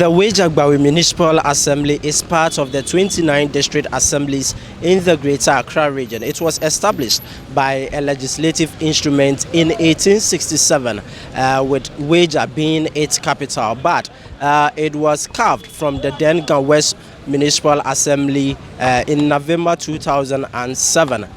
The Weija-Gbawe Municipal Assembly is part of the 29 district assemblies in the Greater Accra region. It was established by a legislative instrument in 1867, with Weija being its capital, but it was carved from the then West Municipal Assembly in November 2007.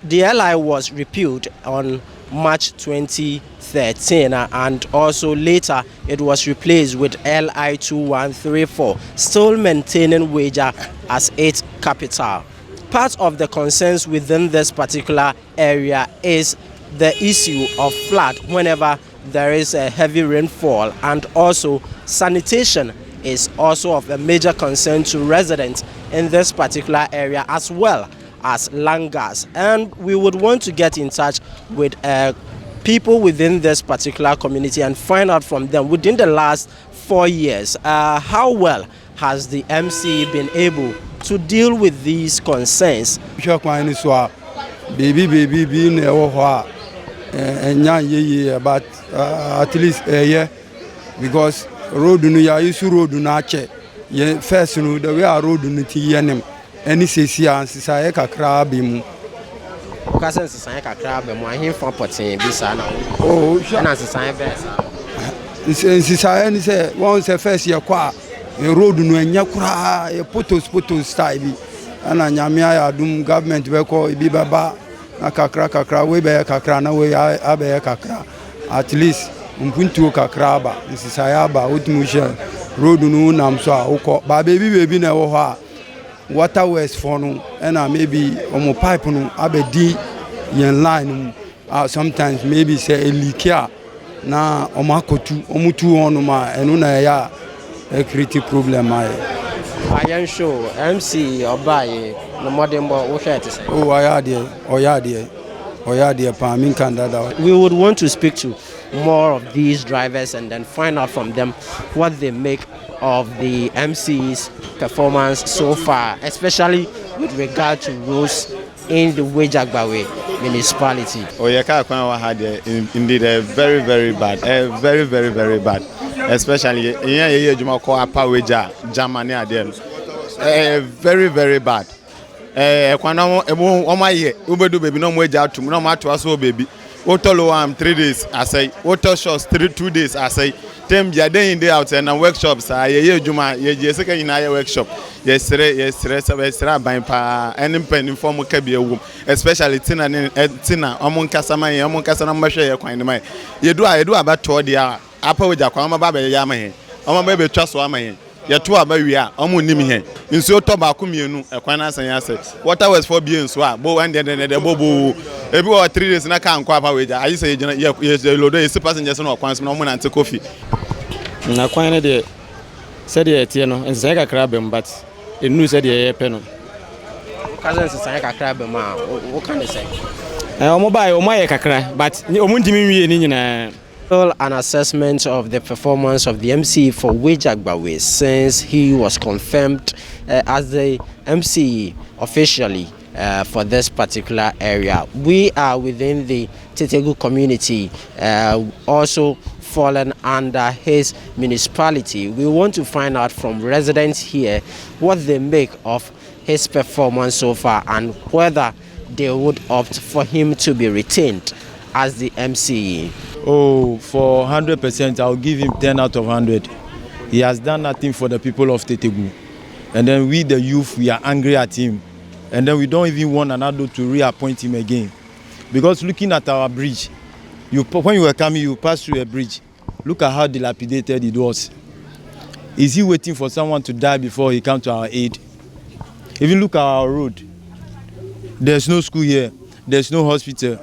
The LI was repealed on March 2013, and also later it was replaced with LI 2134, still maintaining Weija as its capital. Part of the concerns within this particular area is the issue of flood whenever there is a heavy rainfall, and also sanitation is also of a major concern to residents in this particular area, as well as langars. And we would want to get in touch with people within this particular community and find out from them within the last 4 years how well has the MCE been able to deal with these concerns. But at least a year, because road no ya issue road na che ye first no the way a road no ti yenem any sesi ansisa kakra bi mu because ansisa kakra be mu ahin for potin bi sa na oh na ansisa be sa ansisa any say one say first ye kwa road no anya kura ye potos style bi ana nyame ya adum government be ko bi baba na kakra we be kakra na we abe kakra at least mpuntu kakra ba ansisa ya ba utimusha road no nam so a uko ba baby na wo ho water west for no and maybe omo pipe no abedi yen line sometimes maybe say a leak here na omo akotu omo tu on ma eno na ya a create problem ai ayan show MC obaye no modern bo wo hwe say oh oya there pa min kan dada. We would want to speak to more of these drivers and then find out from them what they make of the MC's performance so far, especially with regard to roads in the Weija-Gbawe municipality. Oyeka had indeed a very bad, very bad, especially here Juma call Apa Weija Germany again. Very bad. Kwana oma ye ubedu baby no Weija to no matter so baby. Otolo 3 days I say, Oto shows 2 days I say. Them ya day in day out and workshops ye juma ye second in our workshop yes by pa any pen inform ka especially tina among kasa number share kwan mai ye do about to dia apa Weija kwan ma ba be ya ma he o ma be twa so ama he ye to aba wi a o mo nim he nso to ba ko mienu e kwan na san ya say water was for bien so a bo one de bobo ebi o 3 days na kan kwa apa Weija ayi say ye lodo ye passengers no kwan so no mo na ante coffee na kwan ne de said ye tie no ense kakra bem but enu said ye pe no cousin say kakra bem a wo kan say omo bai omo ye kakra but omo ndimi wie ni nyina. An assessment of the performance of the MCE for Weija-Gbawe since he was confirmed as the MCE officially for this particular area. We are within the Tetegu community, also fallen under his municipality. We want to find out from residents here what they make of his performance so far and whether they would opt for him to be retained as the MCE. Oh, for 100%, I'll give him 10 out of 100. He has done nothing for the people of Tetegu. And then we, the youth, we are angry at him. And then we don't even want another to reappoint him again. Because looking at our bridge, when you were coming, you passed through a bridge. Look at how dilapidated it was. Is he waiting for someone to die before he comes to our aid? Even look at our road. There's no school here. There's no hospital.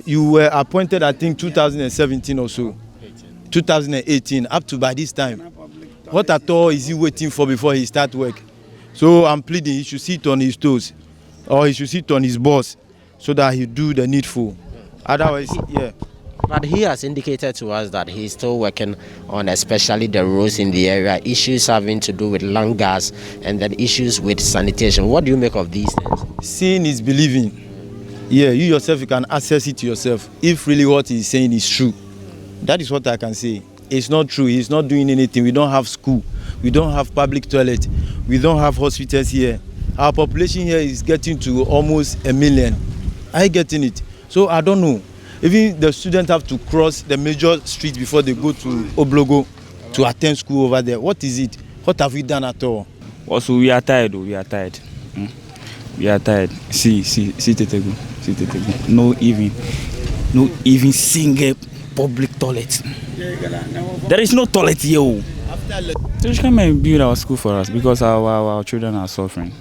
You were appointed, I think, 2017 or so. 2018, up to by this time. What at all is he waiting for before he starts work? So I'm pleading he should sit on his toes, or he should sit on his boss, so that he do the needful. Otherwise, yeah. But he has indicated to us that he's still working on especially the roads in the area, issues having to do with langars and then issues with sanitation. What do you make of these things? Seeing is believing. Yeah, you yourself, you can assess it yourself if really what he's saying is true. That is what I can say. It's not true. He's not doing anything. We don't have school. We don't have public toilet. We don't have hospitals here. Our population here is getting to almost 1 million. Are you getting it? So I don't know. Even the students have to cross the major street before they go to Oblogo to attend school over there. What is it? What have we done at all? Also, we are tired. We are tired. We are tired. See, Tetegu. See, Tetegu. No even single public toilet. There is no toilet here. So you come and build our school for us because our children are suffering.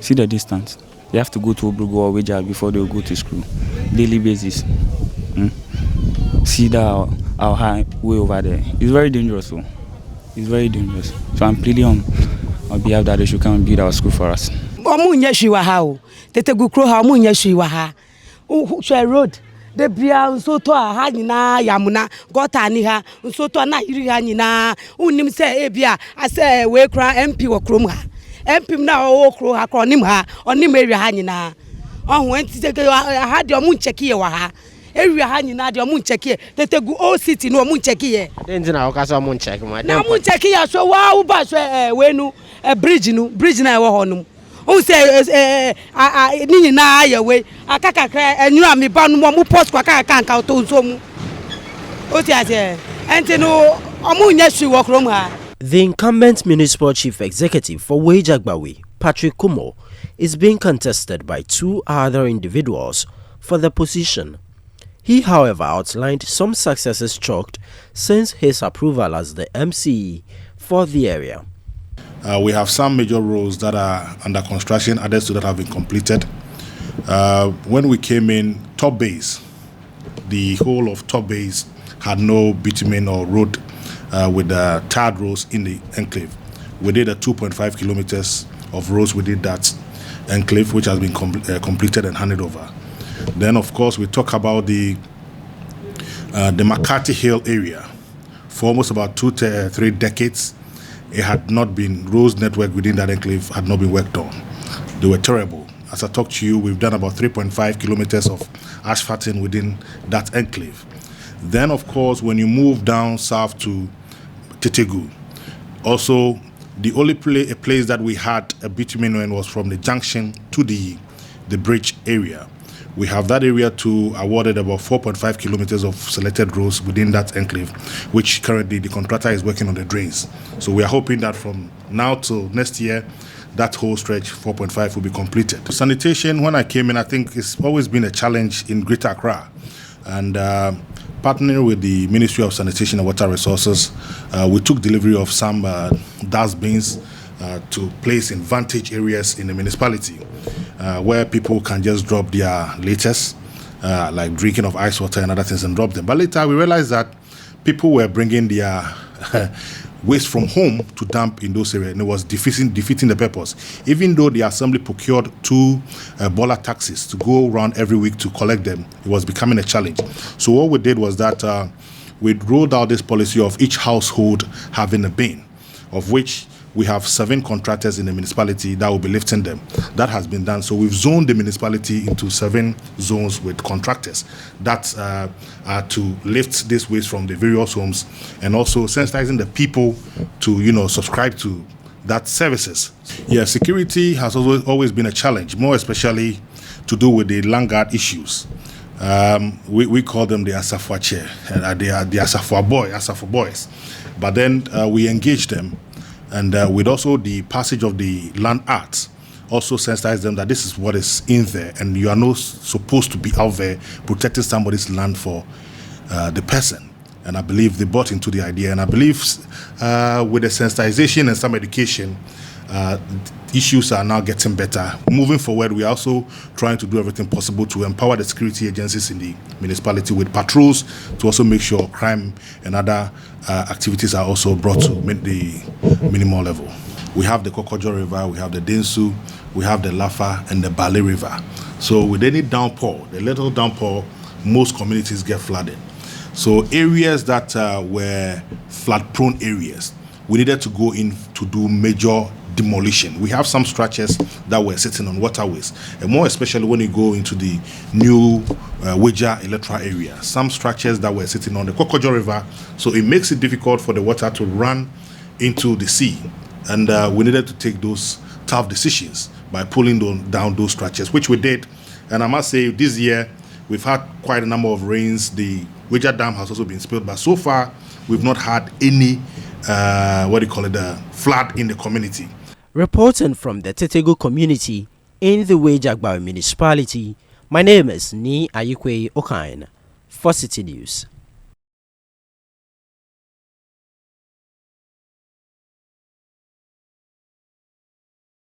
See the distance. They have to go to Obrugo or Weija before they go to school. Daily basis. See that our highway over there. It's very dangerous. It's very dangerous. So I'm pleading on behalf that they should come and build our school for us. Road. The bia so to ha nyina yamuna gota ni ha so to na yiri ha nyina unim se ebia ase we kra MP wo krom ha MP na wo kro ha kro nim ha onim area ha nyina ohun enti se ha de omu ncheki ye wa ha area ha nyina de omu ncheki Tetegu o city no omu ncheki ye den na o ka so omu ncheki ma na omu ncheki ya so wa u ba so we nu bridge na wo ho num o say ni na ya we akakakra enura me ba no mo post kwa kanka o to nso mu o ti ase enti no omu nya hwi wo krom ha. The incumbent municipal chief executive for Weija-Gbawe, Patrick Kumo, is being contested by 2 other individuals for the position. He, however, outlined some successes chalked since his approval as the MCE for the area. We have some major roads that are under construction, others that have been completed. When we came in, Top Base, the whole of Top Base had no bitumen or road with the tarred roads in the enclave. We did 2.5 kilometers of roads within that enclave, which has been completed and handed over. Then, of course, we talk about the McCarthy Hill area. For almost about 2-3 decades, it had not been, roads network within that enclave had not been worked on. They were terrible. As I talked to you, we've done about 3.5 kilometers of asphalting within that enclave. Then, of course, when you move down south to Tetegu, also the only place that we had a bitumen was from the junction to the bridge area. We have that area to awarded about 4.5 kilometers of selected roads within that enclave, which currently the contractor is working on the drains. So we are hoping that from now till next year, that whole stretch, 4.5, will be completed. Sanitation, when I came in, I think it's always been a challenge in Greater Accra. And partnering with the Ministry of Sanitation and Water Resources, we took delivery of some dustbins to place in vantage areas in the municipality where people can just drop their litters, like drinking of ice water and other things, and drop them. But later we realized that people were bringing their waste from home to dump in those areas, and it was defeating the purpose. Even though the assembly procured 2 boiler taxis to go around every week to collect them, it was becoming a challenge. So what we did was that we rolled out this policy of each household having a bin, of which we have 7 contractors in the municipality that will be lifting them. That has been done. So we've zoned the municipality into 7 zones with contractors that are to lift this waste from the various homes, and also sensitizing the people to, subscribe to that services. Yeah, security has always been a challenge, more especially to do with the land issues. We call them the Asafwa chair. They are the Asafwa boys. But then we engage them. And with also the passage of the land acts, also sensitize them that this is what is in there, and you are not supposed to be out there protecting somebody's land for the person. And I believe they bought into the idea, and I believe with the sensitization and some education, issues are now getting better. Moving forward, we are also trying to do everything possible to empower the security agencies in the municipality with patrols to also make sure crime and other activities are also brought to the minimal level. We have the Kokojo River, we have the Densu, we have the Lafa and the Bale River. So with any downpour, the little downpour, most communities get flooded. So areas that were flood-prone areas, we needed to go in to do major demolition. We have some structures that were sitting on waterways, and more especially when you go into the new Weija electoral area. Some structures that were sitting on the Kokojo River, so it makes it difficult for the water to run into the sea. And we needed to take those tough decisions by pulling down those structures, which we did. And I must say, this year, we've had quite a number of rains. The Weija Dam has also been spilled, but so far, we've not had any flood in the community. Reporting from the Tetegu community in the Weija-Gbawe municipality, my name is Ni Ayikwe Okain for Citi News.